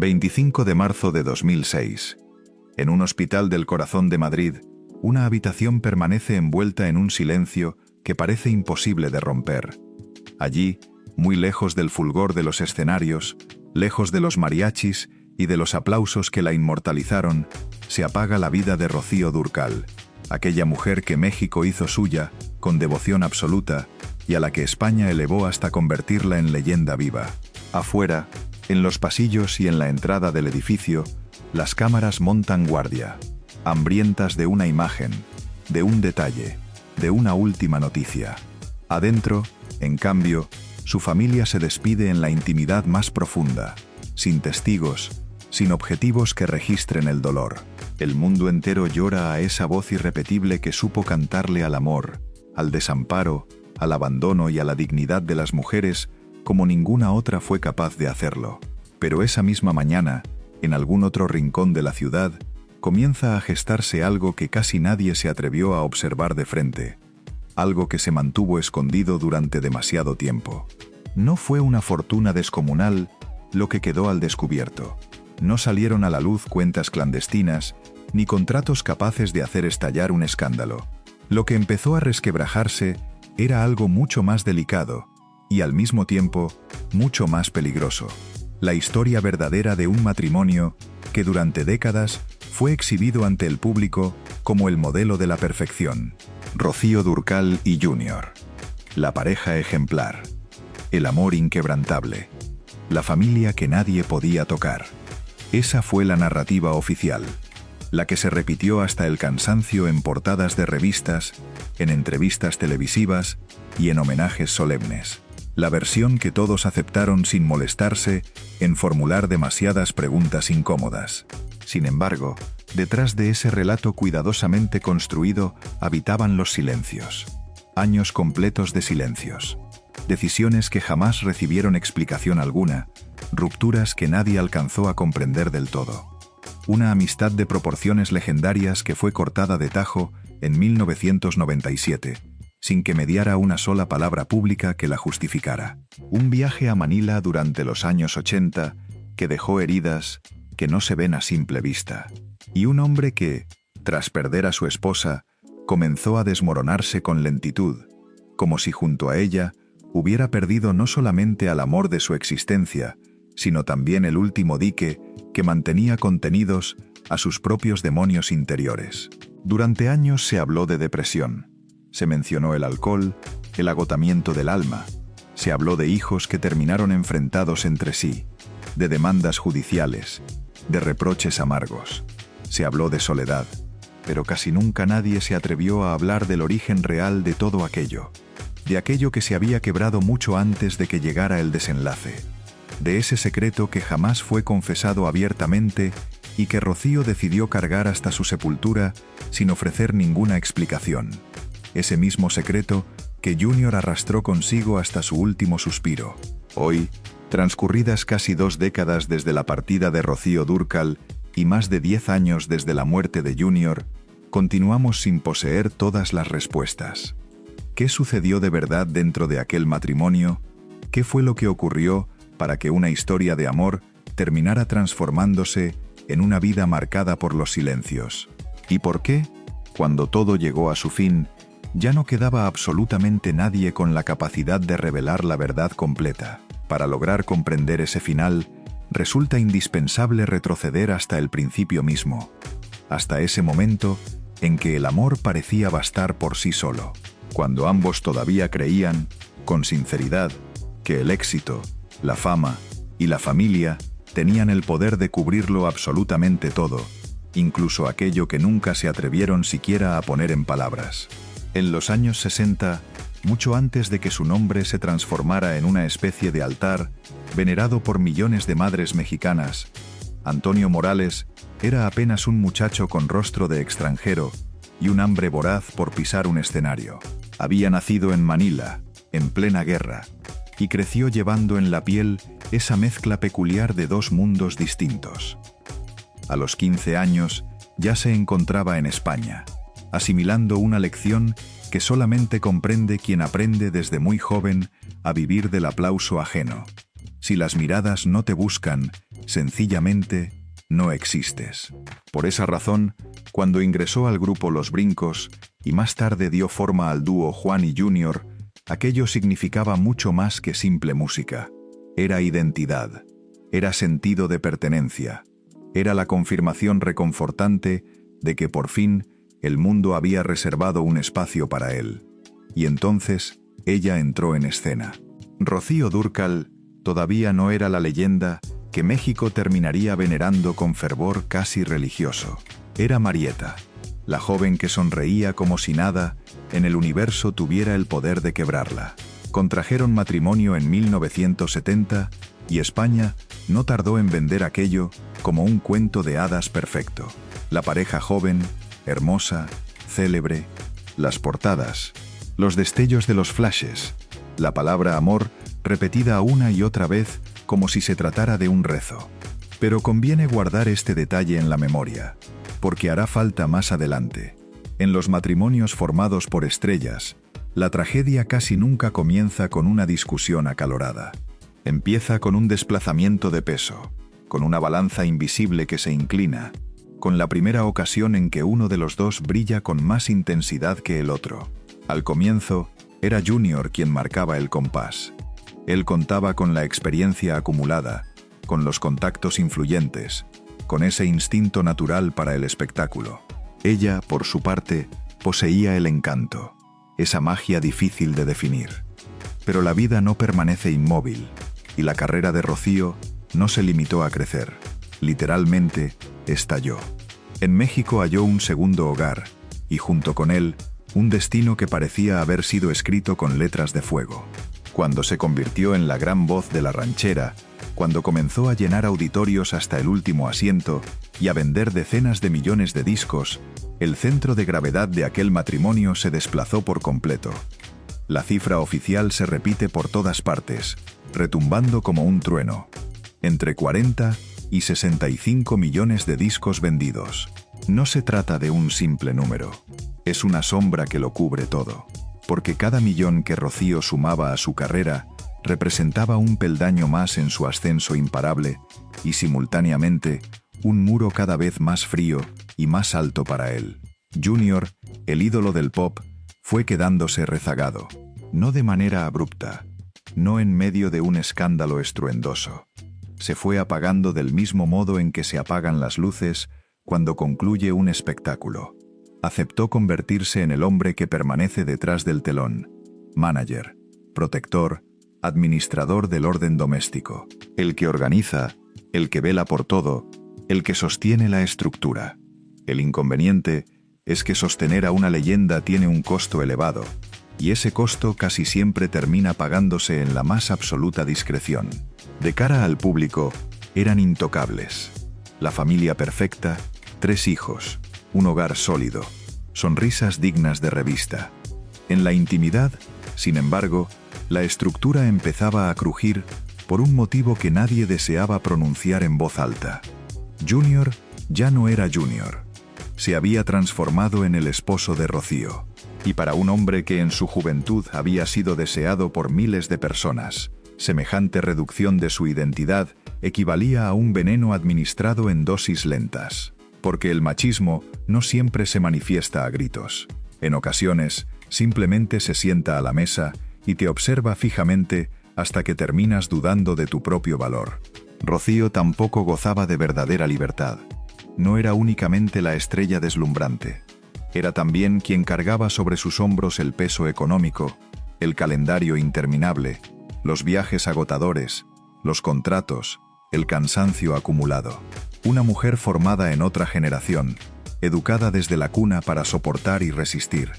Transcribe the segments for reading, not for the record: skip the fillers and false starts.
25 de marzo de 2006. En un hospital del corazón de Madrid, una habitación permanece envuelta en un silencio que parece imposible de romper. Allí, muy lejos del fulgor de los escenarios, lejos de los mariachis y de los aplausos que la inmortalizaron, se apaga la vida de Rocío Dúrcal, aquella mujer que México hizo suya, con devoción absoluta, y a la que España elevó hasta convertirla en leyenda viva. Afuera, en los pasillos y en la entrada del edificio, las cámaras montan guardia, hambrientas de una imagen, de un detalle, de una última noticia. Adentro, en cambio, su familia se despide en la intimidad más profunda, sin testigos, sin objetivos que registren el dolor. El mundo entero llora a esa voz irrepetible que supo cantarle al amor, al desamparo, al abandono y a la dignidad de las mujeres como ninguna otra fue capaz de hacerlo. Pero esa misma mañana, en algún otro rincón de la ciudad, comienza a gestarse algo que casi nadie se atrevió a observar de frente, algo que se mantuvo escondido durante demasiado tiempo. No fue una fortuna descomunal lo que quedó al descubierto. No salieron a la luz cuentas clandestinas, ni contratos capaces de hacer estallar un escándalo. Lo que empezó a resquebrajarse era algo mucho más delicado, y al mismo tiempo, mucho más peligroso. La historia verdadera de un matrimonio que durante décadas fue exhibido ante el público como el modelo de la perfección. Rocío Dúrcal y Junior. La pareja ejemplar. El amor inquebrantable. La familia que nadie podía tocar. Esa fue la narrativa oficial, la que se repitió hasta el cansancio en portadas de revistas, en entrevistas televisivas y en homenajes solemnes. La versión que todos aceptaron sin molestarse en formular demasiadas preguntas incómodas. Sin embargo, detrás de ese relato cuidadosamente construido habitaban los silencios. Años completos de silencios. Decisiones que jamás recibieron explicación alguna, rupturas que nadie alcanzó a comprender del todo. Una amistad de proporciones legendarias que fue cortada de tajo en 1997, sin que mediara una sola palabra pública que la justificara. Un viaje a Manila durante los años 80 que dejó heridas que no se ven a simple vista. Y un hombre que, tras perder a su esposa, comenzó a desmoronarse con lentitud, como si junto a ella hubiera perdido no solamente al amor de su existencia, sino también el último dique que mantenía contenidos a sus propios demonios interiores. Durante años se habló de depresión. Se mencionó el alcohol, el agotamiento del alma. Se habló de hijos que terminaron enfrentados entre sí, de demandas judiciales, de reproches amargos. Se habló de soledad, pero casi nunca nadie se atrevió a hablar del origen real de todo aquello, de aquello que se había quebrado mucho antes de que llegara el desenlace, de ese secreto que jamás fue confesado abiertamente y que Rocío decidió cargar hasta su sepultura sin ofrecer ninguna explicación. Ese mismo secreto que Junior arrastró consigo hasta su último suspiro. Hoy, transcurridas casi 2 décadas desde la partida de Rocío Dúrcal y más de 10 años desde la muerte de Junior, continuamos sin poseer todas las respuestas. ¿Qué sucedió de verdad dentro de aquel matrimonio? ¿Qué fue lo que ocurrió para que una historia de amor terminara transformándose en una vida marcada por los silencios? ¿Y por qué, cuando todo llegó a su fin, ya no quedaba absolutamente nadie con la capacidad de revelar la verdad completa? Para lograr comprender ese final, resulta indispensable retroceder hasta el principio mismo, hasta ese momento en que el amor parecía bastar por sí solo, cuando ambos todavía creían, con sinceridad, que el éxito, la fama y la familia tenían el poder de cubrirlo absolutamente todo, incluso aquello que nunca se atrevieron siquiera a poner en palabras. En los años 60, mucho antes de que su nombre se transformara en una especie de altar venerado por millones de madres mexicanas, Antonio Morales era apenas un muchacho con rostro de extranjero y un hambre voraz por pisar un escenario. Había nacido en Manila, en plena guerra, y creció llevando en la piel esa mezcla peculiar de 2 mundos distintos. A los 15 años ya se encontraba en España, asimilando una lección que solamente comprende quien aprende desde muy joven a vivir del aplauso ajeno. Si las miradas no te buscan, Sencillamente, no existes. Por esa razón, cuando ingresó al grupo Los Brincos y más tarde dio forma al dúo Juan y Junior, aquello significaba mucho más que simple música. Era identidad, era sentido de pertenencia, era la confirmación reconfortante de que por fin el mundo había reservado un espacio para él. Y entonces ella entró en escena. Rocío Dúrcal todavía no era la leyenda que México terminaría venerando con fervor casi religioso. Era Marieta, la joven que sonreía como si nada en el universo tuviera el poder de quebrarla. Contrajeron matrimonio en 1970 y España no tardó en vender aquello como un cuento de hadas perfecto. La pareja joven, hermosa, célebre, las portadas, los destellos de los flashes, la palabra amor repetida una y otra vez como si se tratara de un rezo. Pero conviene guardar este detalle en la memoria, porque hará falta más adelante. En los matrimonios formados por estrellas, la tragedia casi nunca comienza con una discusión acalorada. Empieza con un desplazamiento de peso, con una balanza invisible que se inclina, con la primera ocasión en que uno de los dos brilla con más intensidad que el otro. Al comienzo, era Junior quien marcaba el compás. Él contaba con la experiencia acumulada, con los contactos influyentes, con ese instinto natural para el espectáculo. Ella, por su parte, poseía el encanto, esa magia difícil de definir. Pero la vida no permanece inmóvil, y la carrera de Rocío no se limitó a crecer. Literalmente, estalló. En México halló un segundo hogar, y junto con él, un destino que parecía haber sido escrito con letras de fuego. Cuando se convirtió en la gran voz de la ranchera, cuando comenzó a llenar auditorios hasta el último asiento y a vender decenas de millones de discos, el centro de gravedad de aquel matrimonio se desplazó por completo. La cifra oficial se repite por todas partes, retumbando como un trueno. Entre 40 y 65 millones de discos vendidos. No se trata de un simple número. Es una sombra que lo cubre todo. Porque cada millón que Rocío sumaba a su carrera representaba un peldaño más en su ascenso imparable y simultáneamente un muro cada vez más frío y más alto para él. Junior, el ídolo del pop, fue quedándose rezagado, no de manera abrupta, no en medio de un escándalo estruendoso. Se fue apagando del mismo modo en que se apagan las luces cuando concluye un espectáculo. Aceptó convertirse en el hombre que permanece detrás del telón, manager, protector, administrador del orden doméstico, el que organiza, el que vela por todo, el que sostiene la estructura. El inconveniente es que sostener a una leyenda tiene un costo elevado, y ese costo casi siempre termina pagándose en la más absoluta discreción. De cara al público, eran intocables. La familia perfecta, 3 hijos, un hogar sólido, sonrisas dignas de revista. En la intimidad, sin embargo, la estructura empezaba a crujir por un motivo que nadie deseaba pronunciar en voz alta. Junior ya no era Junior. Se había transformado en el esposo de Rocío. Y para un hombre que en su juventud había sido deseado por miles de personas, semejante reducción de su identidad equivalía a un veneno administrado en dosis lentas. Porque el machismo no siempre se manifiesta a gritos. En ocasiones, simplemente se sienta a la mesa y te observa fijamente hasta que terminas dudando de tu propio valor. Rocío tampoco gozaba de verdadera libertad. No era únicamente la estrella deslumbrante. Era también quien cargaba sobre sus hombros el peso económico, el calendario interminable, los viajes agotadores, los contratos, el cansancio acumulado. Una mujer formada en otra generación, educada desde la cuna para soportar y resistir.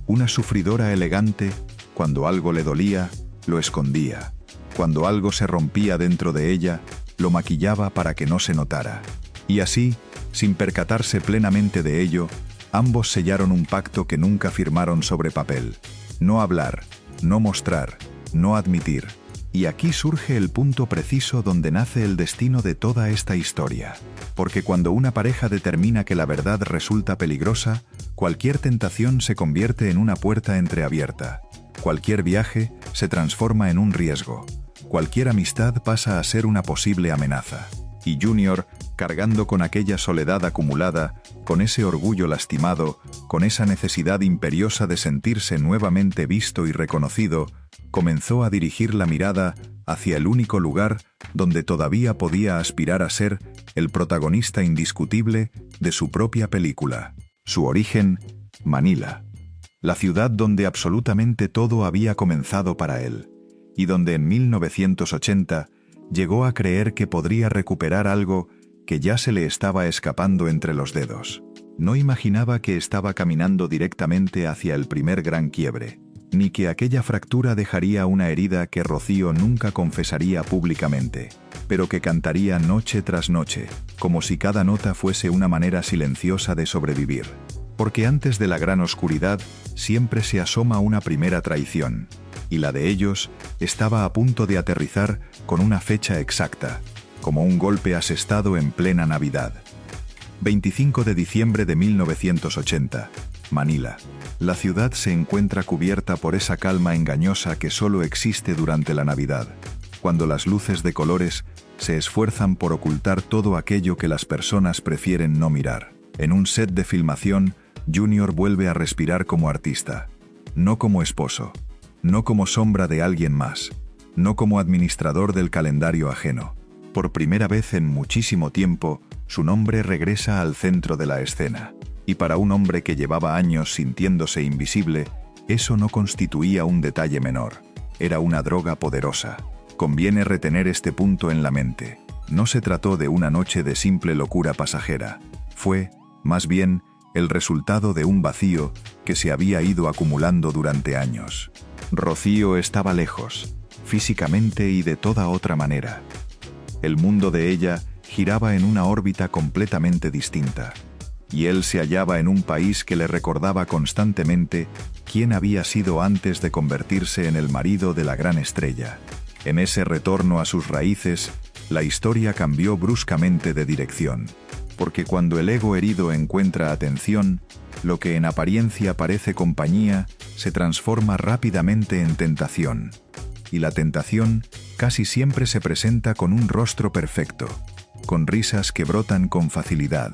Una sufridora elegante, cuando algo le dolía, lo escondía. Cuando algo se rompía dentro de ella, lo maquillaba para que no se notara. Y así, sin percatarse plenamente de ello, ambos sellaron un pacto que nunca firmaron sobre papel. No hablar, no mostrar, no admitir. Y aquí surge el punto preciso donde nace el destino de toda esta historia. Porque cuando una pareja determina que la verdad resulta peligrosa, cualquier tentación se convierte en una puerta entreabierta. Cualquier viaje se transforma en un riesgo. Cualquier amistad pasa a ser una posible amenaza. Y Junior, cargando con aquella soledad acumulada, con ese orgullo lastimado, con esa necesidad imperiosa de sentirse nuevamente visto y reconocido, comenzó a dirigir la mirada hacia el único lugar donde todavía podía aspirar a ser el protagonista indiscutible de su propia película. Su origen, Manila. La ciudad donde absolutamente todo había comenzado para él, y donde en 1980 llegó a creer que podría recuperar algo que ya se le estaba escapando entre los dedos. No imaginaba que estaba caminando directamente hacia el primer gran quiebre, ni que aquella fractura dejaría una herida que Rocío nunca confesaría públicamente, pero que cantaría noche tras noche, como si cada nota fuese una manera silenciosa de sobrevivir. Porque antes de la gran oscuridad siempre se asoma una primera traición, y la de ellos estaba a punto de aterrizar con una fecha exacta, como un golpe asestado en plena Navidad. 25 de diciembre de 1980, Manila. La ciudad se encuentra cubierta por esa calma engañosa que solo existe durante la Navidad, cuando las luces de colores se esfuerzan por ocultar todo aquello que las personas prefieren no mirar. En un set de filmación, Junior vuelve a respirar como artista, no como esposo, no como sombra de alguien más, no como administrador del calendario ajeno. Por primera vez en muchísimo tiempo, su nombre regresa al centro de la escena. Y para un hombre que llevaba años sintiéndose invisible, eso no constituía un detalle menor. Era una droga poderosa. Conviene retener este punto en la mente. No se trató de una noche de simple locura pasajera. Fue, más bien, el resultado de un vacío que se había ido acumulando durante años. Rocío estaba lejos, físicamente y de toda otra manera. El mundo de ella giraba en una órbita completamente distinta, y él se hallaba en un país que le recordaba constantemente quién había sido antes de convertirse en el marido de la gran estrella. En ese retorno a sus raíces, la historia cambió bruscamente de dirección, porque cuando el ego herido encuentra atención, lo que en apariencia parece compañía se transforma rápidamente en tentación. Y la tentación casi siempre se presenta con un rostro perfecto, con risas que brotan con facilidad,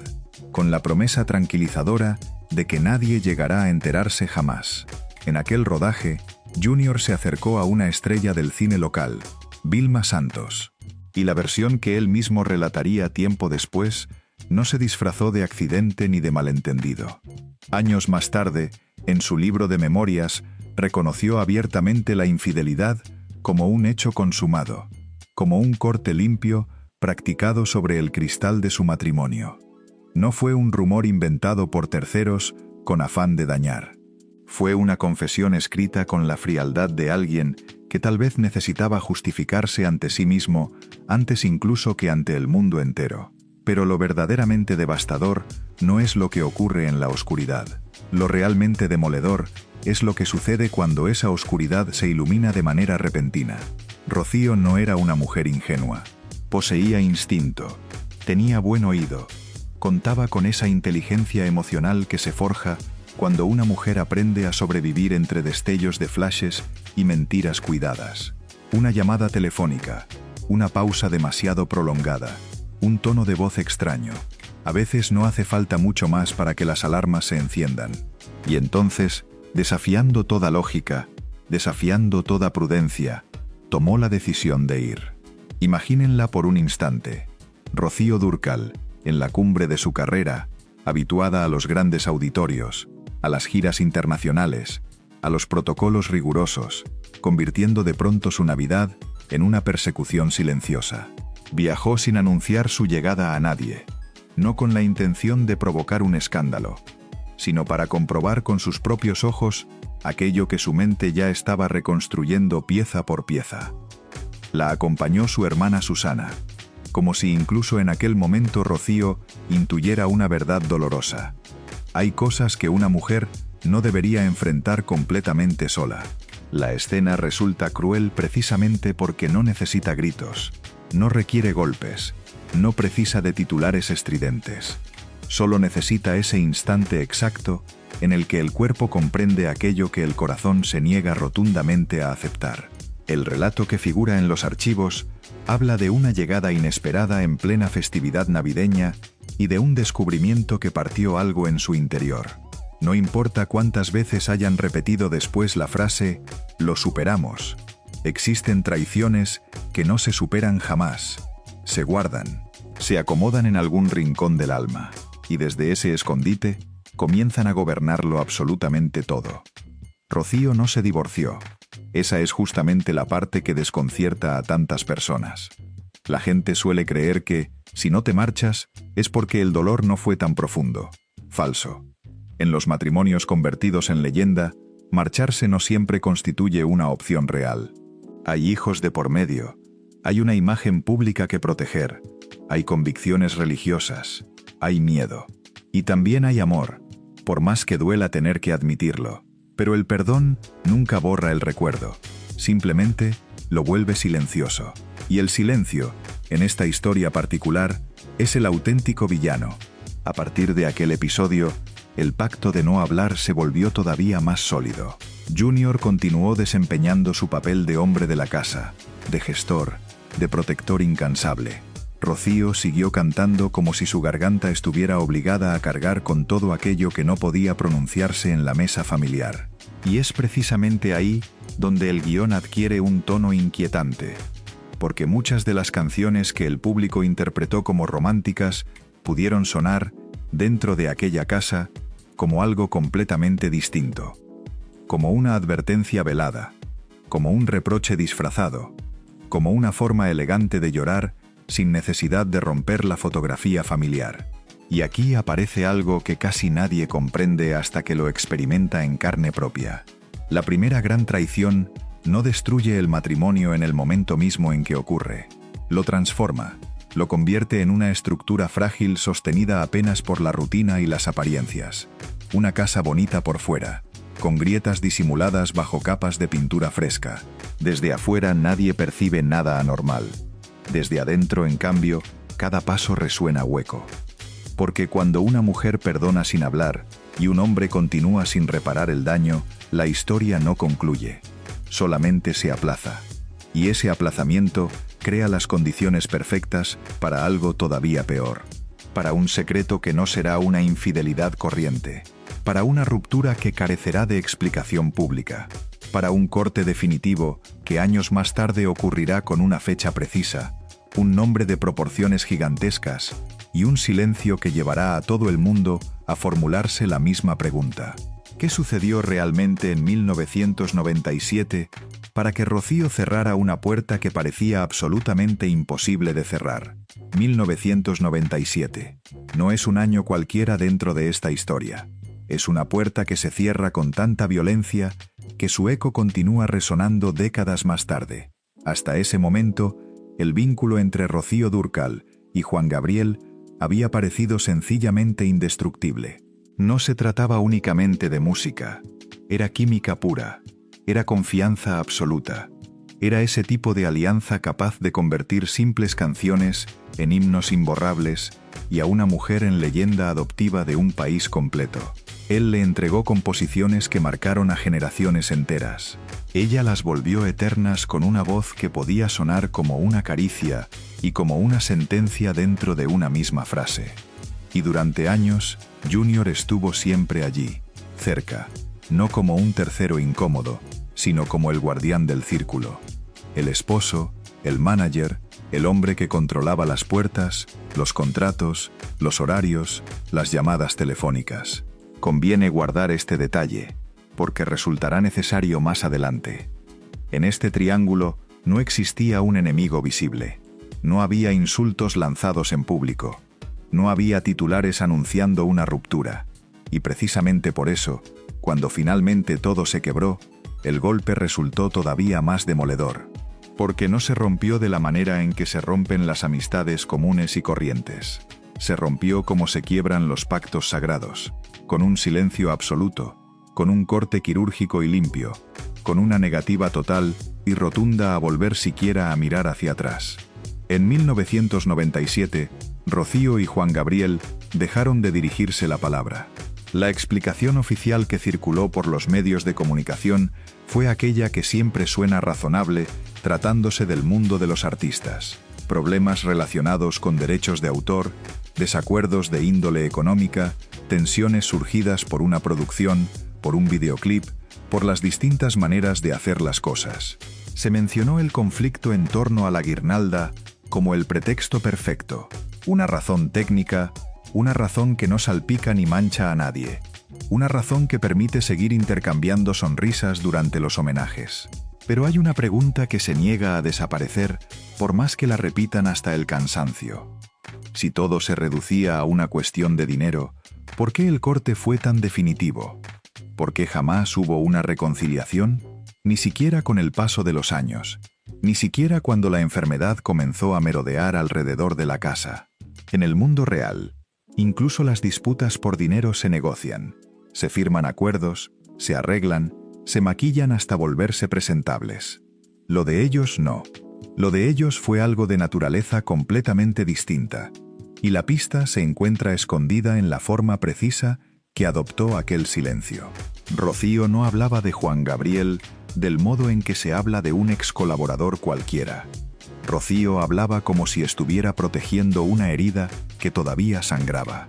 con la promesa tranquilizadora de que nadie llegará a enterarse jamás. En aquel rodaje, Junior se acercó a una estrella del cine local, Vilma Santos, y la versión que él mismo relataría tiempo después no se disfrazó de accidente ni de malentendido. Años más tarde, en su libro de memorias, reconoció abiertamente la infidelidad como un hecho consumado, como un corte limpio practicado sobre el cristal de su matrimonio. No fue un rumor inventado por terceros con afán de dañar. Fue una confesión escrita con la frialdad de alguien que tal vez necesitaba justificarse ante sí mismo, antes incluso que ante el mundo entero. Pero lo verdaderamente devastador no es lo que ocurre en la oscuridad. Lo realmente demoledor es lo que sucede cuando esa oscuridad se ilumina de manera repentina. Rocío no era una mujer ingenua. Poseía instinto, tenía buen oído, contaba con esa inteligencia emocional que se forja cuando una mujer aprende a sobrevivir entre destellos de flashes y mentiras cuidadas. Una llamada telefónica, una pausa demasiado prolongada, un tono de voz extraño. A veces no hace falta mucho más para que las alarmas se enciendan. Y entonces, desafiando toda lógica, desafiando toda prudencia, tomó la decisión de ir. Imagínenla por un instante. Rocío Dúrcal, en la cumbre de su carrera, habituada a los grandes auditorios, a las giras internacionales, a los protocolos rigurosos, convirtiendo de pronto su Navidad en una persecución silenciosa. Viajó sin anunciar su llegada a nadie, no con la intención de provocar un escándalo, sino para comprobar con sus propios ojos aquello que su mente ya estaba reconstruyendo pieza por pieza. La acompañó su hermana Susana, como si incluso en aquel momento Rocío intuyera una verdad dolorosa. Hay cosas que una mujer no debería enfrentar completamente sola. La escena resulta cruel precisamente porque no necesita gritos, no requiere golpes, no precisa de titulares estridentes. Solo necesita ese instante exacto en el que el cuerpo comprende aquello que el corazón se niega rotundamente a aceptar. El relato que figura en los archivos Habla de una llegada inesperada en plena festividad navideña y de un descubrimiento que partió algo en su interior. No importa cuántas veces hayan repetido después la frase, lo superamos. Existen traiciones que no se superan jamás. Se guardan, se acomodan en algún rincón del alma, y desde ese escondite comienzan a gobernarlo absolutamente todo. Rocío no se divorció. Esa es justamente la parte que desconcierta a tantas personas. La gente suele creer que, si no te marchas, es porque el dolor no fue tan profundo. Falso. En los matrimonios convertidos en leyenda, marcharse no siempre constituye una opción real. Hay hijos de por medio, hay una imagen pública que proteger, hay convicciones religiosas, hay miedo. Y también hay amor, por más que duela tener que admitirlo. Pero el perdón nunca borra el recuerdo, simplemente lo vuelve silencioso. Y el silencio, en esta historia particular, es el auténtico villano. A partir de aquel episodio, el pacto de no hablar se volvió todavía más sólido. Junior continuó desempeñando su papel de hombre de la casa, de gestor, de protector incansable. Rocío siguió cantando como si su garganta estuviera obligada a cargar con todo aquello que no podía pronunciarse en la mesa familiar. Y es precisamente ahí donde el guión adquiere un tono inquietante, porque muchas de las canciones que el público interpretó como románticas pudieron sonar, dentro de aquella casa, como algo completamente distinto. Como una advertencia velada, como un reproche disfrazado, como una forma elegante de llorar sin necesidad de romper la fotografía familiar. Y aquí aparece algo que casi nadie comprende hasta que lo experimenta en carne propia. La primera gran traición no destruye el matrimonio en el momento mismo en que ocurre. Lo transforma, lo convierte en una estructura frágil sostenida apenas por la rutina y las apariencias. Una casa bonita por fuera, con grietas disimuladas bajo capas de pintura fresca. Desde afuera nadie percibe nada anormal. Desde adentro, en cambio, cada paso resuena hueco. Porque cuando una mujer perdona sin hablar y un hombre continúa sin reparar el daño, la historia no concluye. Solamente se aplaza. Y ese aplazamiento crea las condiciones perfectas para algo todavía peor. Para un secreto que no será una infidelidad corriente. Para una ruptura que carecerá de explicación pública. Para un corte definitivo que años más tarde ocurrirá con una fecha precisa, un nombre de proporciones gigantescas y un silencio que llevará a todo el mundo a formularse la misma pregunta. ¿Qué sucedió realmente en 1997 para que Rocío cerrara una puerta que parecía absolutamente imposible de cerrar? 1997. No es un año cualquiera dentro de esta historia. Es una puerta que se cierra con tanta violencia que su eco continúa resonando décadas más tarde. Hasta ese momento, el vínculo entre Rocío Dúrcal y Juan Gabriel había parecido sencillamente indestructible. No se trataba únicamente de música, era química pura, era confianza absoluta. Era ese tipo de alianza capaz de convertir simples canciones en himnos imborrables y a una mujer en leyenda adoptiva de un país completo. Él le entregó composiciones que marcaron a generaciones enteras. Ella las volvió eternas con una voz que podía sonar como una caricia y como una sentencia dentro de una misma frase. Y durante años, Junior estuvo siempre allí, cerca, no como un tercero incómodo, sino como el guardián del círculo. El esposo, el manager, el hombre que controlaba las puertas, los contratos, los horarios, las llamadas telefónicas. Conviene guardar este detalle, porque resultará necesario más adelante. En este triángulo no existía un enemigo visible. No había insultos lanzados en público. No había titulares anunciando una ruptura. Y precisamente por eso, cuando finalmente todo se quebró, el golpe resultó todavía más demoledor. Porque no se rompió de la manera en que se rompen las amistades comunes y corrientes. Se rompió como se quiebran los pactos sagrados, con un silencio absoluto, con un corte quirúrgico y limpio, con una negativa total y rotunda a volver siquiera a mirar hacia atrás. En 1997, Rocío y Juan Gabriel dejaron de dirigirse la palabra. La explicación oficial que circuló por los medios de comunicación fue aquella que siempre suena razonable tratándose del mundo de los artistas. Problemas relacionados con derechos de autor, desacuerdos de índole económica, tensiones surgidas por una producción, por un videoclip, por las distintas maneras de hacer las cosas. Se mencionó el conflicto en torno a la guirnalda como el pretexto perfecto, una razón técnica, una razón que no salpica ni mancha a nadie, una razón que permite seguir intercambiando sonrisas durante los homenajes. Pero hay una pregunta que se niega a desaparecer por más que la repitan hasta el cansancio. Si todo se reducía a una cuestión de dinero, ¿por qué el corte fue tan definitivo? ¿Por qué jamás hubo una reconciliación? Ni siquiera con el paso de los años, ni siquiera cuando la enfermedad comenzó a merodear alrededor de la casa. En el mundo real, incluso las disputas por dinero se negocian, se firman acuerdos, se arreglan, se maquillan hasta volverse presentables. Lo de ellos no. Lo de ellos fue algo de naturaleza completamente distinta, y la pista se encuentra escondida en la forma precisa que adoptó aquel silencio. Rocío no hablaba de Juan Gabriel del modo en que se habla de un ex colaborador cualquiera. Rocío hablaba como si estuviera protegiendo una herida que todavía sangraba.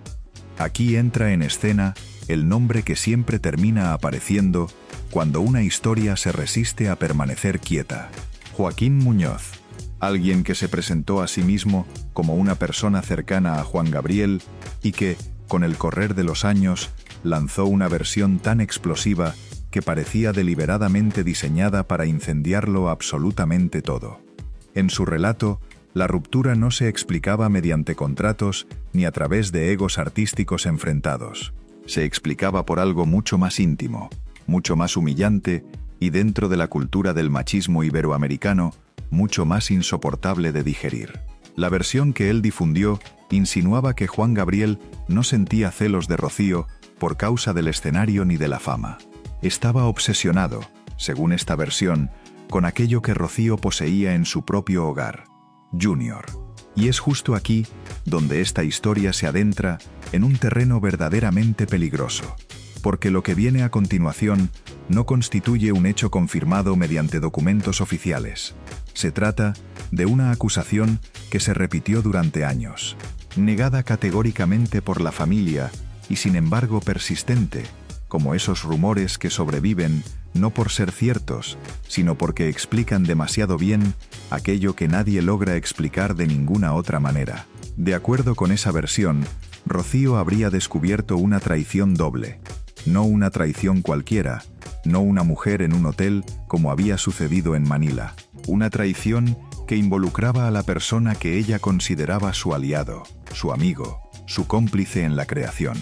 Aquí entra en escena el nombre que siempre termina apareciendo cuando una historia se resiste a permanecer quieta. Joaquín Muñoz, alguien que se presentó a sí mismo como una persona cercana a Juan Gabriel y que, con el correr de los años, lanzó una versión tan explosiva que parecía deliberadamente diseñada para incendiarlo absolutamente todo. En su relato, la ruptura no se explicaba mediante contratos ni a través de egos artísticos enfrentados. Se explicaba por algo mucho más íntimo, mucho más humillante y dentro de la cultura del machismo iberoamericano, mucho más insoportable de digerir. La versión que él difundió insinuaba que Juan Gabriel no sentía celos de Rocío por causa del escenario ni de la fama. Estaba obsesionado, según esta versión, con aquello que Rocío poseía en su propio hogar, Junior. Y es justo aquí donde esta historia se adentra en un terreno verdaderamente peligroso, porque lo que viene a continuación no constituye un hecho confirmado mediante documentos oficiales. Se trata de una acusación que se repitió durante años, negada categóricamente por la familia y sin embargo persistente, como esos rumores que sobreviven no por ser ciertos, sino porque explican demasiado bien aquello que nadie logra explicar de ninguna otra manera. De acuerdo con esa versión, Rocío habría descubierto una traición doble. No una traición cualquiera, no una mujer en un hotel como había sucedido en Manila. Una traición que involucraba a la persona que ella consideraba su aliado, su amigo, su cómplice en la creación.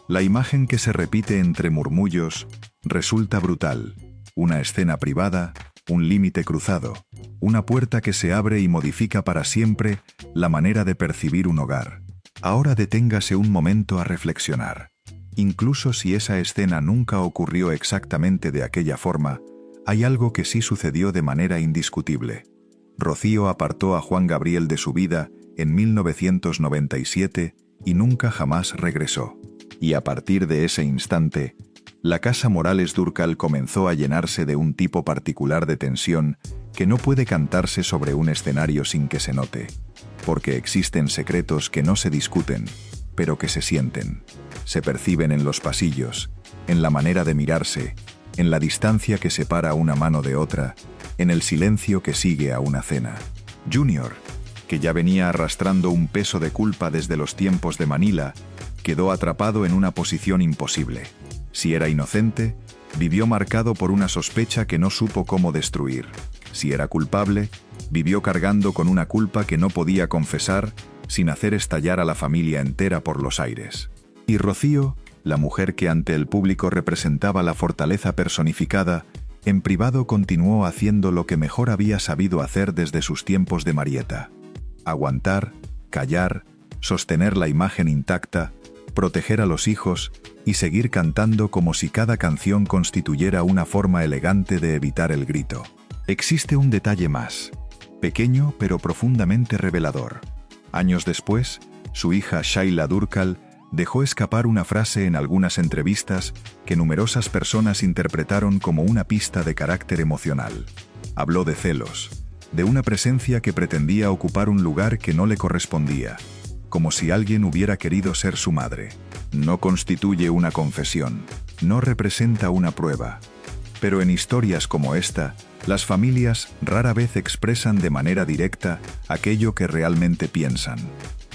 La imagen que se repite entre murmullos resulta brutal. Una escena privada, un límite cruzado, una puerta que se abre y modifica para siempre la manera de percibir un hogar. Ahora deténgase un momento a reflexionar. Incluso si esa escena nunca ocurrió exactamente de aquella forma, hay algo que sí sucedió de manera indiscutible. Rocío apartó a Juan Gabriel de su vida en 1997 y nunca jamás regresó. Y a partir de ese instante, la casa Morales Dúrcal comenzó a llenarse de un tipo particular de tensión que no puede cantarse sobre un escenario sin que se note, porque existen secretos que no se discuten, pero que se sienten, se perciben en los pasillos, en la manera de mirarse, en la distancia que separa una mano de otra, en el silencio que sigue a una cena. Junior, que ya venía arrastrando un peso de culpa desde los tiempos de Manila, quedó atrapado en una posición imposible. Si era inocente, vivió marcado por una sospecha que no supo cómo destruir. Si era culpable, vivió cargando con una culpa que no podía confesar sin hacer estallar a la familia entera por los aires. Y Rocío, la mujer que ante el público representaba la fortaleza personificada, en privado continuó haciendo lo que mejor había sabido hacer desde sus tiempos de Marieta: aguantar, callar, sostener la imagen intacta, proteger a los hijos y seguir cantando como si cada canción constituyera una forma elegante de evitar el grito. Existe un detalle más, pequeño pero profundamente revelador. Años después, su hija Shaila Dúrcal Dejó escapar una frase en algunas entrevistas que numerosas personas interpretaron como una pista de carácter emocional. Habló de celos, de una presencia que pretendía ocupar un lugar que no le correspondía, como si alguien hubiera querido ser su madre. No constituye una confesión, no representa una prueba. Pero en historias como esta, las familias rara vez expresan de manera directa aquello que realmente piensan.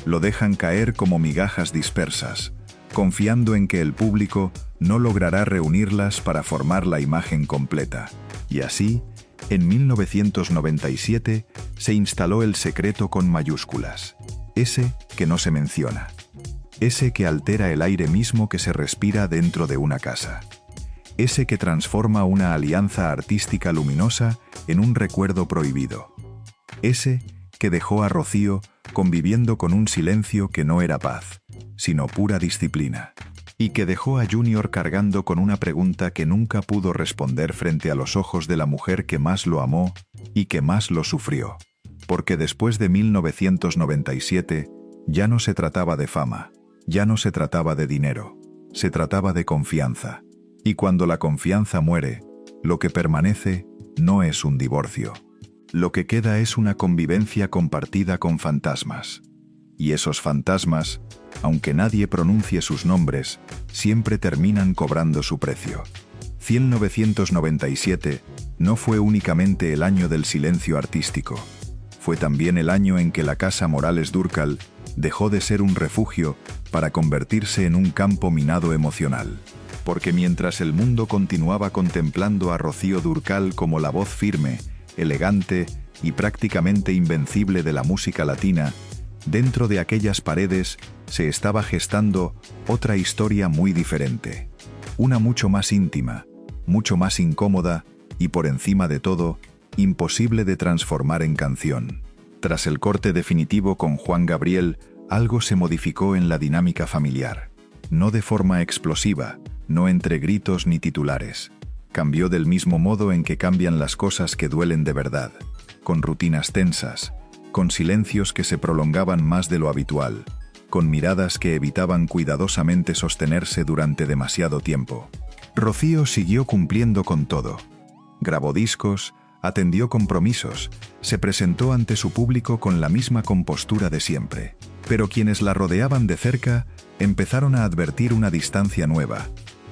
Lo dejan caer como migajas dispersas, confiando en que el público no logrará reunirlas para formar la imagen completa. Y así, en 1997, se instaló el secreto con mayúsculas. Ese que no se menciona. Ese que altera el aire mismo que se respira dentro de una casa. Ese que transforma una alianza artística luminosa en un recuerdo prohibido. Ese que dejó a Rocío conviviendo con un silencio que no era paz, sino pura disciplina. Y que dejó a Junior cargando con una pregunta que nunca pudo responder frente a los ojos de la mujer que más lo amó y que más lo sufrió. Porque después de 1997, ya no se trataba de fama, ya no se trataba de dinero, se trataba de confianza. Y cuando la confianza muere, lo que permanece no es un divorcio. Lo que queda es una convivencia compartida con fantasmas. Y esos fantasmas, aunque nadie pronuncie sus nombres, siempre terminan cobrando su precio. 1997 no fue únicamente el año del silencio artístico. Fue también el año en que la Casa Morales Dúrcal dejó de ser un refugio para convertirse en un campo minado emocional. Porque mientras el mundo continuaba contemplando a Rocío Dúrcal como la voz firme, elegante y prácticamente invencible de la música latina, dentro de aquellas paredes se estaba gestando otra historia muy diferente. Una mucho más íntima, mucho más incómoda y, por encima de todo, imposible de transformar en canción. Tras el corte definitivo con Juan Gabriel, algo se modificó en la dinámica familiar. No de forma explosiva, no entre gritos ni titulares. Cambió del mismo modo en que cambian las cosas que duelen de verdad, con rutinas tensas, con silencios que se prolongaban más de lo habitual, con miradas que evitaban cuidadosamente sostenerse durante demasiado tiempo. Rocío siguió cumpliendo con todo. Grabó discos, atendió compromisos, se presentó ante su público con la misma compostura de siempre. Pero quienes la rodeaban de cerca empezaron a advertir una distancia nueva,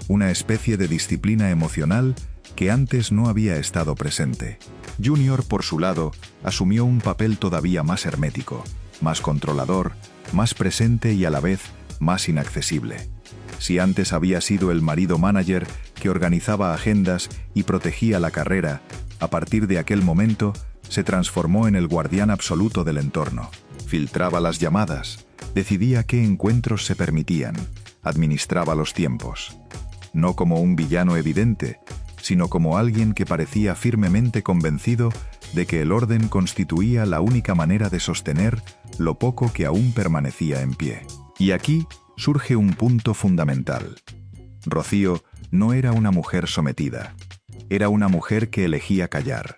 una especie de disciplina emocional que antes no había estado presente. Junior, por su lado, asumió un papel todavía más hermético, más controlador, más presente y a la vez más inaccesible. Si antes había sido el marido mánager que organizaba agendas y protegía la carrera, a partir de aquel momento se transformó en el guardián absoluto del entorno. Filtraba las llamadas, decidía qué encuentros se permitían, administraba los tiempos. No como un villano evidente, sino como alguien que parecía firmemente convencido de que el orden constituía la única manera de sostener lo poco que aún permanecía en pie. Y aquí surge un punto fundamental. Rocío no era una mujer sometida, era una mujer que elegía callar.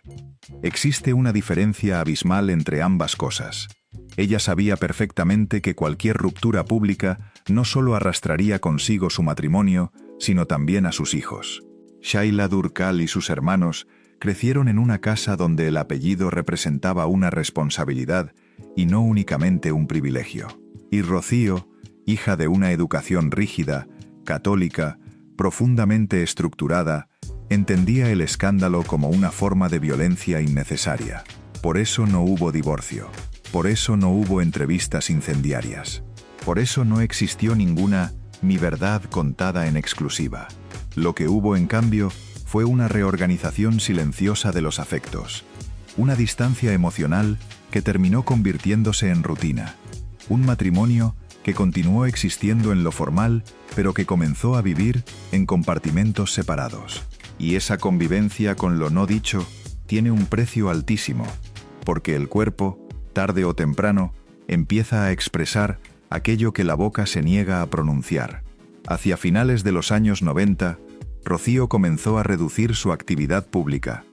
Existe una diferencia abismal entre ambas cosas. Ella sabía perfectamente que cualquier ruptura pública no solo arrastraría consigo su matrimonio, sino también a sus hijos. Shaila Dúrcal y sus hermanos crecieron en una casa donde el apellido representaba una responsabilidad y no únicamente un privilegio. Y Rocío, hija de una educación rígida, católica, profundamente estructurada, entendía el escándalo como una forma de violencia innecesaria. Por eso no hubo divorcio. Por eso no hubo entrevistas incendiarias. Por eso no existió ninguna "mi verdad" contada en exclusiva. Lo que hubo, en cambio, fue una reorganización silenciosa de los afectos. Una distancia emocional que terminó convirtiéndose en rutina. Un matrimonio que continuó existiendo en lo formal, pero que comenzó a vivir en compartimentos separados. Y esa convivencia con lo no dicho tiene un precio altísimo, porque el cuerpo, tarde o temprano, empieza a expresar aquello que la boca se niega a pronunciar. Hacia finales de los años 90, Rocío comenzó a reducir su actividad pública.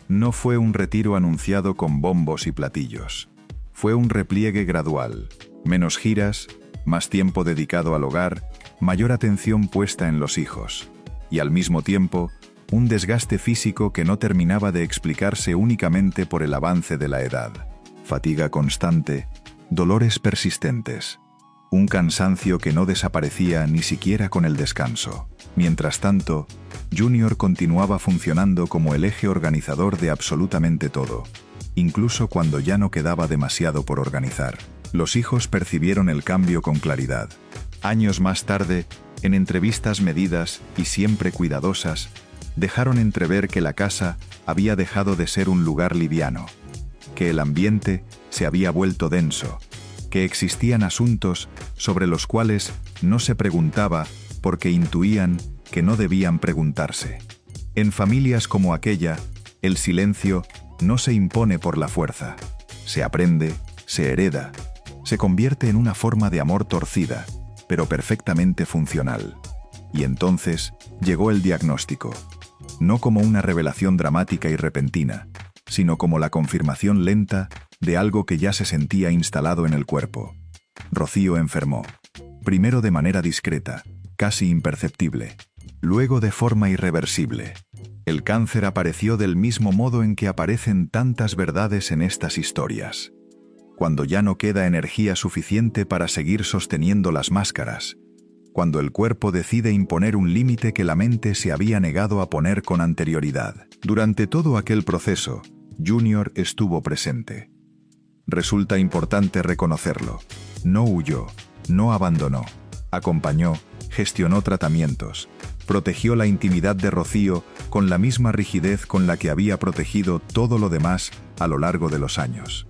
No fue un retiro anunciado con bombos y platillos. Fue un repliegue gradual. Menos giras, Más tiempo dedicado al hogar, mayor atención puesta en los hijos. Y al mismo tiempo, un desgaste físico que no terminaba de explicarse únicamente por el avance de la edad. Fatiga constante, dolores persistentes. Un cansancio que no desaparecía ni siquiera con el descanso. Mientras tanto, Junior continuaba funcionando como el eje organizador de absolutamente todo, incluso cuando ya no quedaba demasiado por organizar. Los hijos percibieron el cambio con claridad. Años más tarde, en entrevistas medidas y siempre cuidadosas, dejaron entrever que la casa había dejado de ser un lugar liviano, que el ambiente se había vuelto denso, que existían asuntos sobre los cuales no se preguntaba porque intuían que no debían preguntarse. En familias como aquella, el silencio no se impone por la fuerza, se aprende, se hereda, se convierte en una forma de amor torcida, pero perfectamente funcional. Y entonces llegó el diagnóstico, no como una revelación dramática y repentina, sino como la confirmación lenta de algo que ya se sentía instalado en el cuerpo. Rocío enfermó, primero de manera discreta, casi imperceptible, luego de forma irreversible. El cáncer apareció del mismo modo en que aparecen tantas verdades en estas historias. Cuando ya no queda energía suficiente para seguir sosteniendo las máscaras, cuando el cuerpo decide imponer un límite que la mente se había negado a poner con anterioridad. Durante todo aquel proceso, Junior estuvo presente. Resulta importante reconocerlo. No huyó, no abandonó, acompañó, gestionó tratamientos, protegió la intimidad de Rocío con la misma rigidez con la que había protegido todo lo demás a lo largo de los años.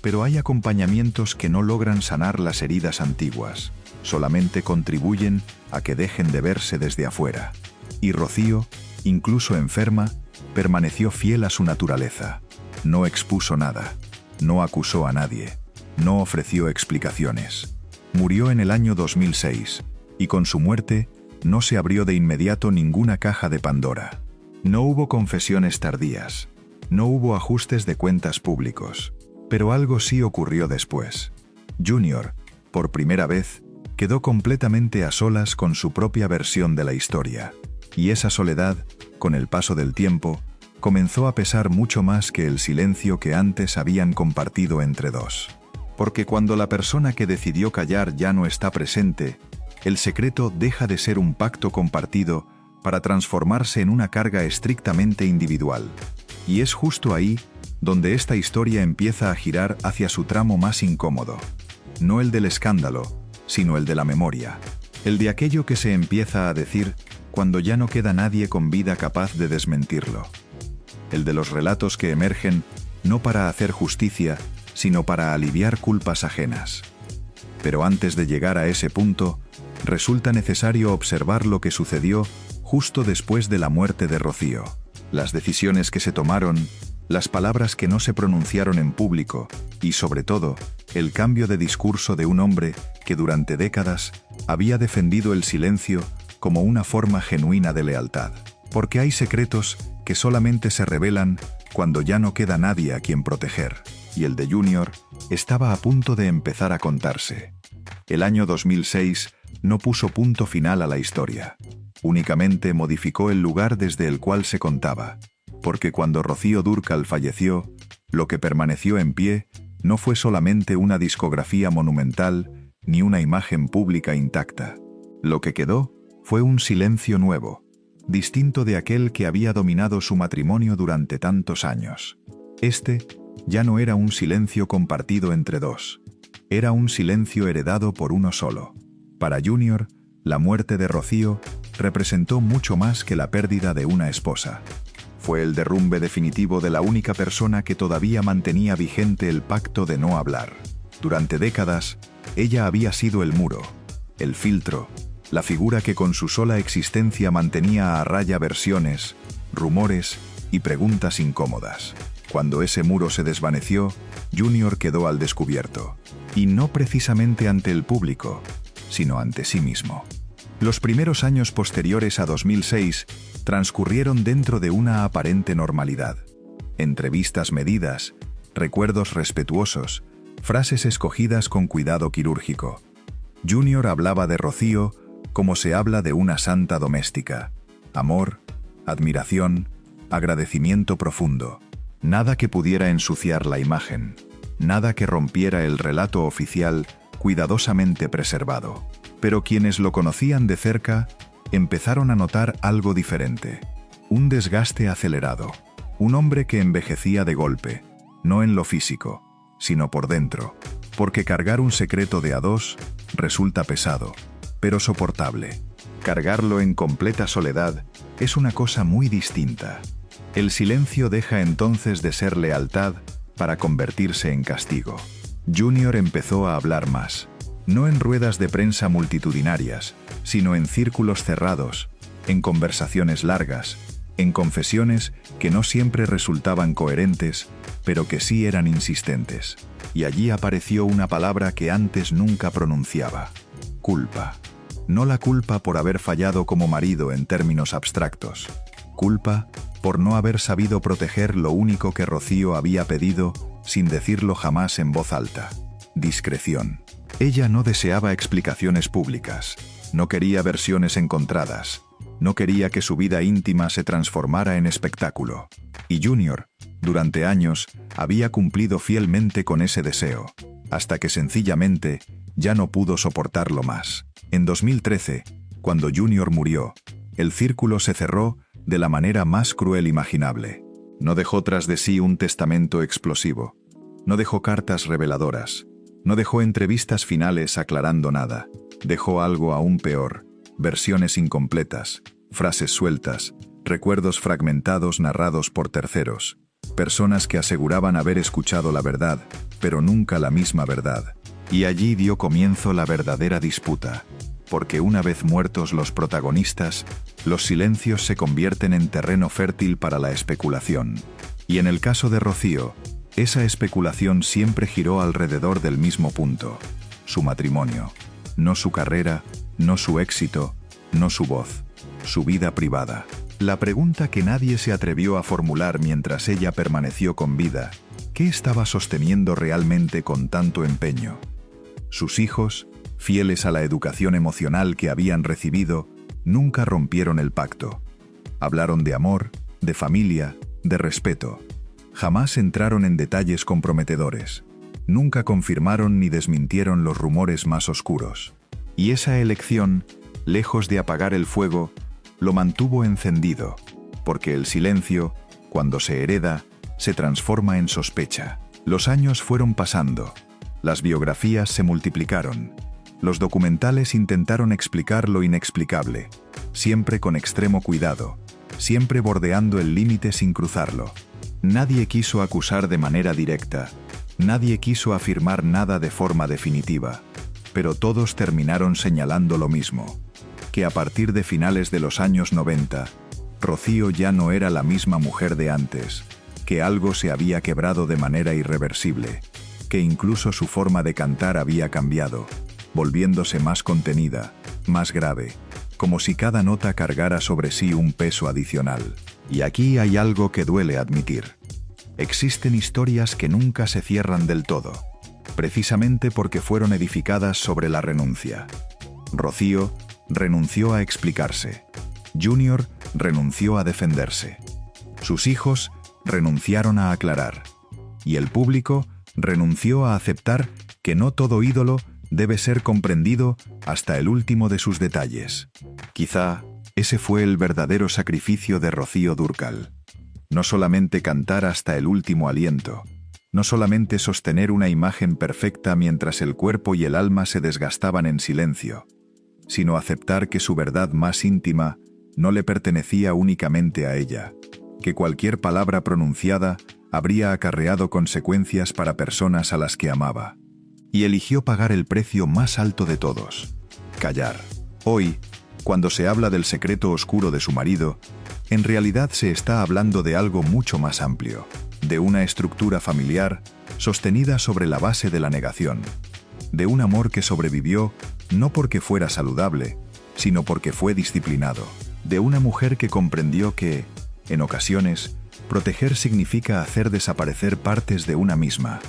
Pero hay acompañamientos que no logran sanar las heridas antiguas, solamente contribuyen a que dejen de verse desde afuera. Y Rocío, incluso enferma, permaneció fiel a su naturaleza. No expuso nada, no acusó a nadie, no ofreció explicaciones. Murió en el año 2006, y con su muerte no se abrió de inmediato ninguna caja de Pandora. No hubo confesiones tardías, no hubo ajustes de cuentas públicos. Pero algo sí ocurrió después. Junior, por primera vez, quedó completamente a solas con su propia versión de la historia. Y esa soledad, con el paso del tiempo, comenzó a pesar mucho más que el silencio que antes habían compartido entre dos. Porque cuando la persona que decidió callar ya no está presente, el secreto deja de ser un pacto compartido para transformarse en una carga estrictamente individual. Y es justo ahí donde esta historia empieza a girar hacia su tramo más incómodo. No el del escándalo, sino el de la memoria. El de aquello que se empieza a decir cuando ya no queda nadie con vida capaz de desmentirlo. El de los relatos que emergen no para hacer justicia, sino para aliviar culpas ajenas. Pero antes de llegar a ese punto, resulta necesario observar lo que sucedió justo después de la muerte de Rocío. Las decisiones que se tomaron, las palabras que no se pronunciaron en público y, sobre todo, el cambio de discurso de un hombre que durante décadas había defendido el silencio como una forma genuina de lealtad. Porque hay secretos que solamente se revelan cuando ya no queda nadie a quien proteger. Y el de Junior estaba a punto de empezar a contarse. El año 2006 no puso punto final a la historia. Únicamente modificó el lugar desde el cual se contaba. Porque cuando Rocío Dúrcal falleció, lo que permaneció en pie no fue solamente una discografía monumental ni una imagen pública intacta. Lo que quedó fue un silencio nuevo, distinto de aquel que había dominado su matrimonio durante tantos años. Este ya no era un silencio compartido entre dos, era un silencio heredado por uno solo. Para Junior, la muerte de Rocío representó mucho más que la pérdida de una esposa. Fue el derrumbe definitivo de la única persona que todavía mantenía vigente el pacto de no hablar. Durante décadas, ella había sido el muro, el filtro, la figura que con su sola existencia mantenía a raya versiones, rumores y preguntas incómodas. Cuando ese muro se desvaneció, Junior quedó al descubierto. Y no precisamente ante el público, sino ante sí mismo. Los primeros años posteriores a 2006 transcurrieron dentro de una aparente normalidad. Entrevistas medidas, recuerdos respetuosos, frases escogidas con cuidado quirúrgico. Junior hablaba de Rocío como se habla de una santa doméstica. Amor, admiración, agradecimiento profundo. Nada que pudiera ensuciar la imagen. Nada que rompiera el relato oficial cuidadosamente preservado. Pero quienes lo conocían de cerca empezaron a notar algo diferente. Un desgaste acelerado. Un hombre que envejecía de golpe, no en lo físico, sino por dentro. Porque cargar un secreto de a dos resulta pesado, pero soportable. Cargarlo en completa soledad es una cosa muy distinta. El silencio deja entonces de ser lealtad para convertirse en castigo. Junior empezó a hablar más, no en ruedas de prensa multitudinarias, sino en círculos cerrados, en conversaciones largas, en confesiones que no siempre resultaban coherentes, pero que sí eran insistentes. Y allí apareció una palabra que antes nunca pronunciaba: culpa. No la culpa por haber fallado como marido en términos abstractos. Culpa por no haber sabido proteger lo único que Rocío había pedido sin decirlo jamás en voz alta: discreción. Ella no deseaba explicaciones públicas, no quería versiones encontradas, no quería que su vida íntima se transformara en espectáculo. Y Junior, durante años, había cumplido fielmente con ese deseo, hasta que sencillamente ya no pudo soportarlo más. En 2013, cuando Junior murió, el círculo se cerró de la manera más cruel imaginable. No dejó tras de sí un testamento explosivo, no dejó cartas reveladoras, no dejó entrevistas finales aclarando nada, dejó algo aún peor: versiones incompletas, frases sueltas, recuerdos fragmentados narrados por terceros, personas que aseguraban haber escuchado la verdad, pero nunca la misma verdad. Y allí dio comienzo la verdadera disputa, porque una vez muertos los protagonistas, los silencios se convierten en terreno fértil para la especulación. Y en el caso de Rocío, esa especulación siempre giró alrededor del mismo punto: su matrimonio. No su carrera, no su éxito, no su voz, su vida privada. La pregunta que nadie se atrevió a formular mientras ella permaneció con vida: ¿qué estaba sosteniendo realmente con tanto empeño? Sus hijos, fieles a la educación emocional que habían recibido, nunca rompieron el pacto. Hablaron de amor, de familia, de respeto. Jamás entraron en detalles comprometedores. Nunca confirmaron ni desmintieron los rumores más oscuros. Y esa elección, lejos de apagar el fuego, lo mantuvo encendido, porque el silencio, cuando se hereda, se transforma en sospecha. Los años fueron pasando. Las biografías se multiplicaron. Los documentales intentaron explicar lo inexplicable, siempre con extremo cuidado, siempre bordeando el límite sin cruzarlo. Nadie quiso acusar de manera directa, nadie quiso afirmar nada de forma definitiva, pero todos terminaron señalando lo mismo: que a partir de finales de los años 90, Rocío ya no era la misma mujer de antes, que algo se había quebrado de manera irreversible, que incluso su forma de cantar había cambiado, volviéndose más contenida, más grave, como si cada nota cargara sobre sí un peso adicional. Y aquí hay algo que duele admitir. Existen historias que nunca se cierran del todo, precisamente porque fueron edificadas sobre la renuncia. Rocío renunció a explicarse. Junior renunció a defenderse. Sus hijos renunciaron a aclarar. Y el público renunció a aceptar que no todo ídolo debe ser comprendido hasta el último de sus detalles. Quizá ese fue el verdadero sacrificio de Rocío Dúrcal. No solamente cantar hasta el último aliento, no solamente sostener una imagen perfecta mientras el cuerpo y el alma se desgastaban en silencio, sino aceptar que su verdad más íntima no le pertenecía únicamente a ella, que cualquier palabra pronunciada habría acarreado consecuencias para personas a las que amaba. Y eligió pagar el precio más alto de todos: callar. Hoy, cuando se habla del secreto oscuro de su marido, en realidad se está hablando de algo mucho más amplio, de una estructura familiar sostenida sobre la base de la negación, de un amor que sobrevivió no porque fuera saludable, sino porque fue disciplinado, de una mujer que comprendió que, en ocasiones, proteger significa hacer desaparecer partes de una misma.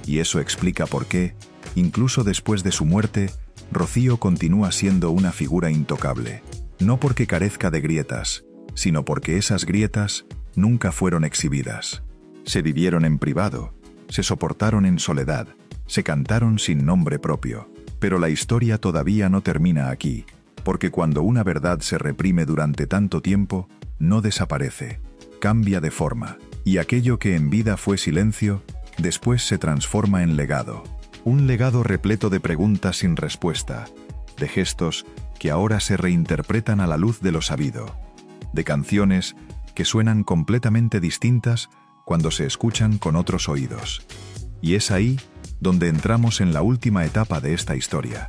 Y eso explica por qué, incluso después de su muerte, Rocío continúa siendo una figura intocable, no porque carezca de grietas, sino porque esas grietas nunca fueron exhibidas. Se vivieron en privado, se soportaron en soledad, se cantaron sin nombre propio. Pero la historia todavía no termina aquí, porque cuando una verdad se reprime durante tanto tiempo, no desaparece, cambia de forma, y aquello que en vida fue silencio, después se transforma en legado. Un legado repleto de preguntas sin respuesta, de gestos que ahora se reinterpretan a la luz de lo sabido, de canciones que suenan completamente distintas cuando se escuchan con otros oídos. Y es ahí donde entramos en la última etapa de esta historia,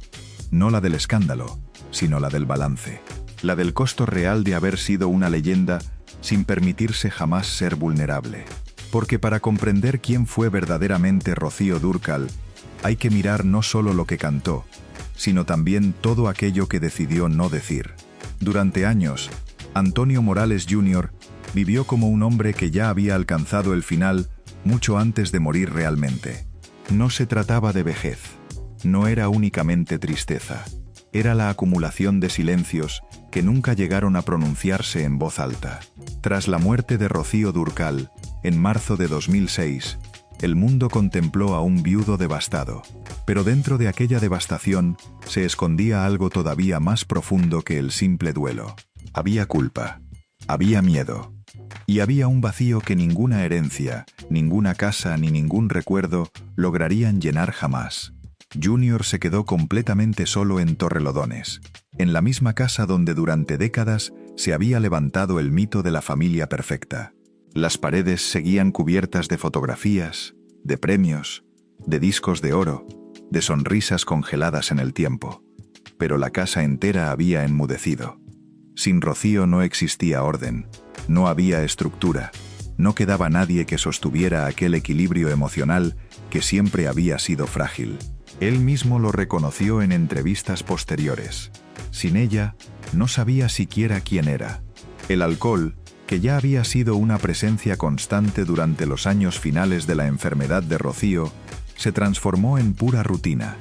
no la del escándalo, sino la del balance, la del costo real de haber sido una leyenda sin permitirse jamás ser vulnerable. Porque para comprender quién fue verdaderamente Rocío Dúrcal, hay que mirar no solo lo que cantó, sino también todo aquello que decidió no decir. Durante años, Antonio Morales Jr. vivió como un hombre que ya había alcanzado el final mucho antes de morir realmente. No se trataba de vejez, no era únicamente tristeza, era la acumulación de silencios que nunca llegaron a pronunciarse en voz alta. Tras la muerte de Rocío Dúrcal, en marzo de 2006, el mundo contempló a un viudo devastado, pero dentro de aquella devastación se escondía algo todavía más profundo que el simple duelo. Había culpa, había miedo, y había un vacío que ninguna herencia, ninguna casa ni ningún recuerdo lograrían llenar jamás. Junior se quedó completamente solo en Torrelodones, en la misma casa donde durante décadas se había levantado el mito de la familia perfecta. Las paredes seguían cubiertas de fotografías, de premios, de discos de oro, de sonrisas congeladas en el tiempo. Pero la casa entera había enmudecido. Sin Rocío no existía orden, no había estructura, no quedaba nadie que sostuviera aquel equilibrio emocional que siempre había sido frágil. Él mismo lo reconoció en entrevistas posteriores. Sin ella, no sabía siquiera quién era. El alcohol, que ya había sido una presencia constante durante los años finales de la enfermedad de Rocío, se transformó en pura rutina,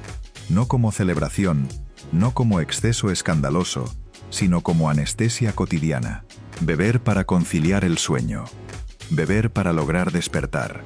no como celebración, no como exceso escandaloso, sino como anestesia cotidiana. Beber para conciliar el sueño, beber para lograr despertar,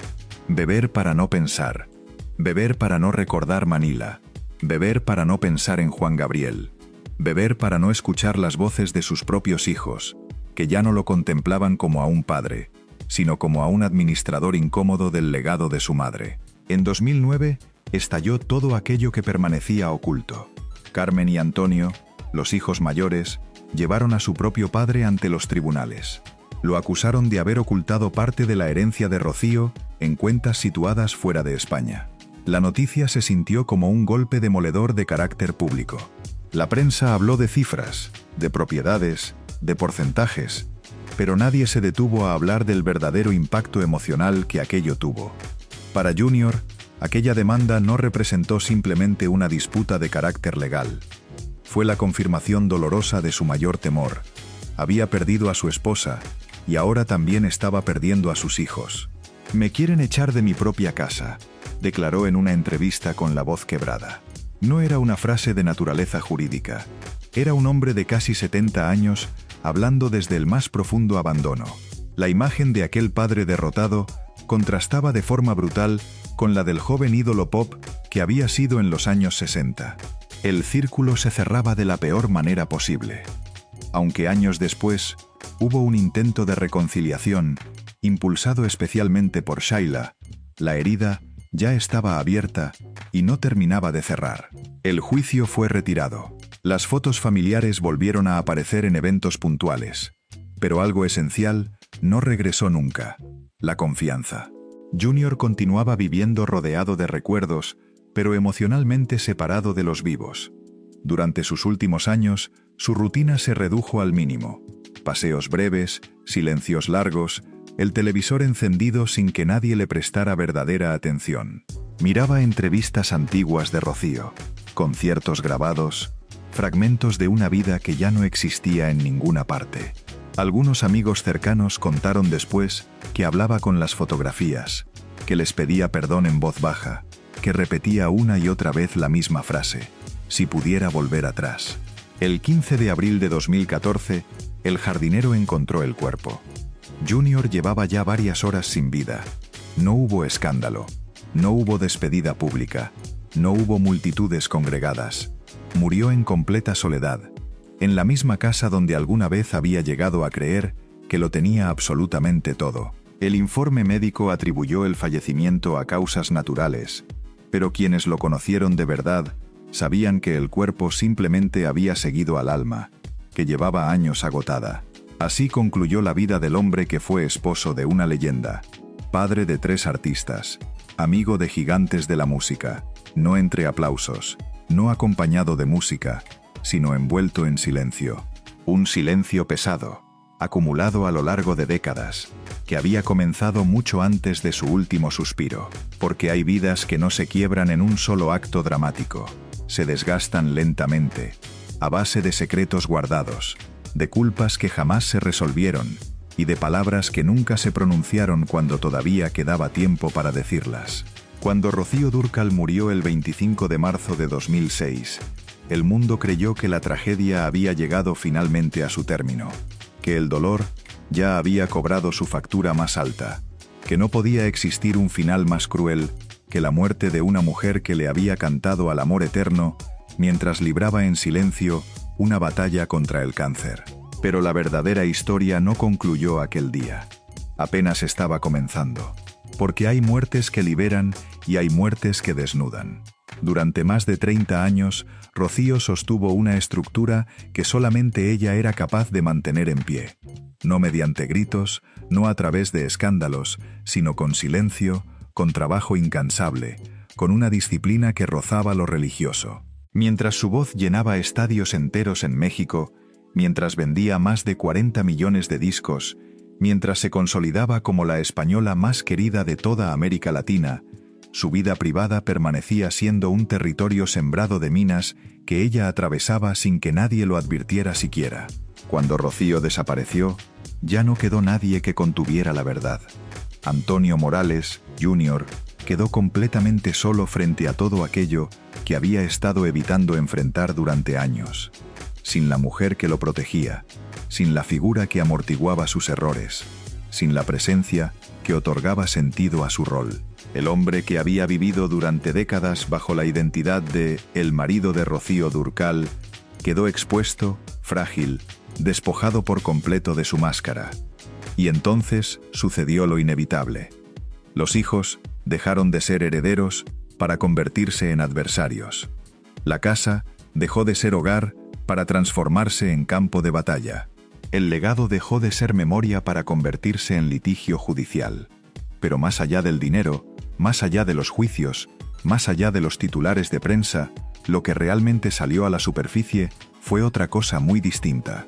beber para no pensar, beber para no recordar Manila, beber para no pensar en Juan Gabriel, beber para no escuchar las voces de sus propios hijos, que ya no lo contemplaban como a un padre, sino como a un administrador incómodo del legado de su madre. En 2009, estalló todo aquello que permanecía oculto. Carmen y Antonio, los hijos mayores, llevaron a su propio padre ante los tribunales. Lo acusaron de haber ocultado parte de la herencia de Rocío en cuentas situadas fuera de España. La noticia se sintió como un golpe demoledor de carácter público. La prensa habló de cifras, de propiedades, de porcentajes, pero nadie se detuvo a hablar del verdadero impacto emocional que aquello tuvo. Para Junior, aquella demanda no representó simplemente una disputa de carácter legal. Fue la confirmación dolorosa de su mayor temor. Había perdido a su esposa, y ahora también estaba perdiendo a sus hijos. «Me quieren echar de mi propia casa», declaró en una entrevista con la voz quebrada. No era una frase de naturaleza jurídica. Era un hombre de casi 70 años hablando desde el más profundo abandono. La imagen de aquel padre derrotado contrastaba de forma brutal con la del joven ídolo pop que había sido en los años 60. El círculo se cerraba de la peor manera posible. Aunque años después hubo un intento de reconciliación, impulsado especialmente por Sheila, la herida ya estaba abierta y no terminaba de cerrar. El juicio fue retirado. Las fotos familiares volvieron a aparecer en eventos puntuales. Pero algo esencial no regresó nunca: la confianza. Junior continuaba viviendo rodeado de recuerdos, pero emocionalmente separado de los vivos. Durante sus últimos años, su rutina se redujo al mínimo. Paseos breves, silencios largos, el televisor encendido sin que nadie le prestara verdadera atención. Miraba entrevistas antiguas de Rocío, conciertos grabados, fragmentos de una vida que ya no existía en ninguna parte. Algunos amigos cercanos contaron después que hablaba con las fotografías, que les pedía perdón en voz baja, que repetía una y otra vez la misma frase: si pudiera volver atrás. El 15 de abril de 2014, el jardinero encontró el cuerpo. Junior llevaba ya varias horas sin vida. No hubo escándalo. No hubo despedida pública. No hubo multitudes congregadas. Murió en completa soledad, en la misma casa donde alguna vez había llegado a creer que lo tenía absolutamente todo. El informe médico atribuyó el fallecimiento a causas naturales, pero quienes lo conocieron de verdad sabían que el cuerpo simplemente había seguido al alma, que llevaba años agotada. Así concluyó la vida del hombre que fue esposo de una leyenda, padre de 3 artistas, amigo de gigantes de la música, no entre aplausos, no acompañado de música, sino envuelto en silencio. Un silencio pesado, acumulado a lo largo de décadas, que había comenzado mucho antes de su último suspiro, porque hay vidas que no se quiebran en un solo acto dramático, se desgastan lentamente, a base de secretos guardados, de culpas que jamás se resolvieron, y de palabras que nunca se pronunciaron cuando todavía quedaba tiempo para decirlas. Cuando Rocío Dúrcal murió el 25 de marzo de 2006, el mundo creyó que la tragedia había llegado finalmente a su término, que el dolor ya había cobrado su factura más alta, que no podía existir un final más cruel que la muerte de una mujer que le había cantado al amor eterno mientras libraba en silencio una batalla contra el cáncer. Pero la verdadera historia no concluyó aquel día. Apenas estaba comenzando. Porque hay muertes que liberan y hay muertes que desnudan. Durante más de 30 años, Rocío sostuvo una estructura que solamente ella era capaz de mantener en pie. No mediante gritos, no a través de escándalos, sino con silencio, con trabajo incansable, con una disciplina que rozaba lo religioso. Mientras su voz llenaba estadios enteros en México, mientras vendía más de 40 millones de discos, mientras se consolidaba como la española más querida de toda América Latina, su vida privada permanecía siendo un territorio sembrado de minas que ella atravesaba sin que nadie lo advirtiera siquiera. Cuando Rocío desapareció, ya no quedó nadie que contuviera la verdad. Antonio Morales, Jr., quedó completamente solo frente a todo aquello que había estado evitando enfrentar durante años. Sin la mujer que lo protegía, sin la figura que amortiguaba sus errores, sin la presencia que otorgaba sentido a su rol. El hombre que había vivido durante décadas bajo la identidad de el marido de Rocío Dúrcal quedó expuesto, frágil, despojado por completo de su máscara. Y entonces sucedió lo inevitable. Los hijos dejaron de ser herederos para convertirse en adversarios. La casa dejó de ser hogar para transformarse en campo de batalla. El legado dejó de ser memoria para convertirse en litigio judicial. Pero más allá del dinero, más allá de los juicios, más allá de los titulares de prensa, lo que realmente salió a la superficie fue otra cosa muy distinta.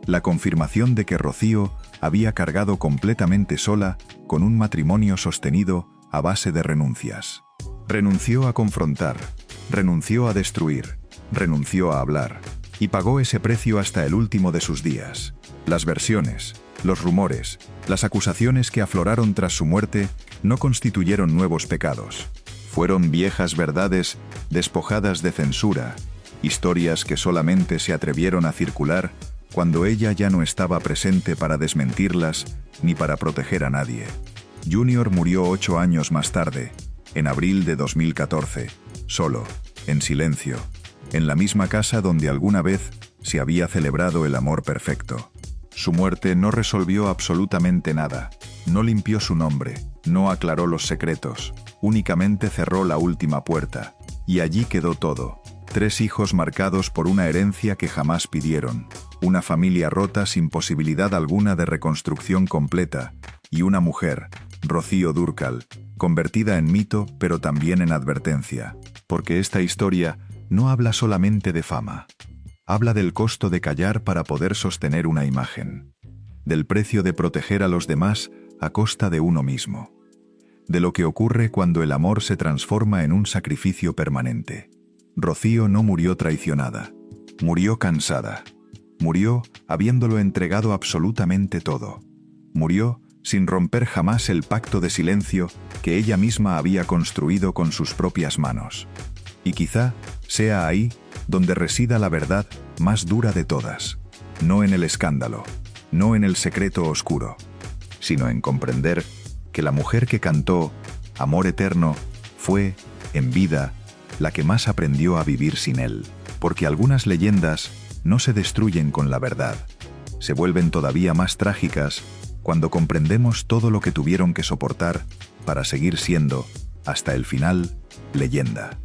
La confirmación de que Rocío había cargado completamente sola con un matrimonio sostenido a base de renuncias. Renunció a confrontar, renunció a destruir, renunció a hablar, y pagó ese precio hasta el último de sus días. Las versiones, los rumores, las acusaciones que afloraron tras su muerte no constituyeron nuevos pecados. Fueron viejas verdades despojadas de censura, historias que solamente se atrevieron a circular cuando ella ya no estaba presente para desmentirlas ni para proteger a nadie. Junior murió 8 años más tarde, en abril de 2014, solo, en silencio, en la misma casa donde alguna vez se había celebrado el amor perfecto. Su muerte no resolvió absolutamente nada, no limpió su nombre, no aclaró los secretos, únicamente cerró la última puerta, y allí quedó todo. 3 hijos marcados por una herencia que jamás pidieron, una familia rota sin posibilidad alguna de reconstrucción completa, y una mujer, Rocío Dúrcal, convertida en mito pero también en advertencia, porque esta historia no habla solamente de fama. Habla del costo de callar para poder sostener una imagen, del precio de proteger a los demás a costa de uno mismo, de lo que ocurre cuando el amor se transforma en un sacrificio permanente. Rocío no murió traicionada, murió cansada, murió habiéndolo entregado absolutamente todo, murió sin romper jamás el pacto de silencio que ella misma había construido con sus propias manos. Y quizá sea ahí donde resida la verdad más dura de todas, no en el escándalo, no en el secreto oscuro, sino en comprender que la mujer que cantó Amor Eterno fue, en vida, la que más aprendió a vivir sin él, porque algunas leyendas no se destruyen con la verdad, se vuelven todavía más trágicas cuando comprendemos todo lo que tuvieron que soportar para seguir siendo, hasta el final, leyenda.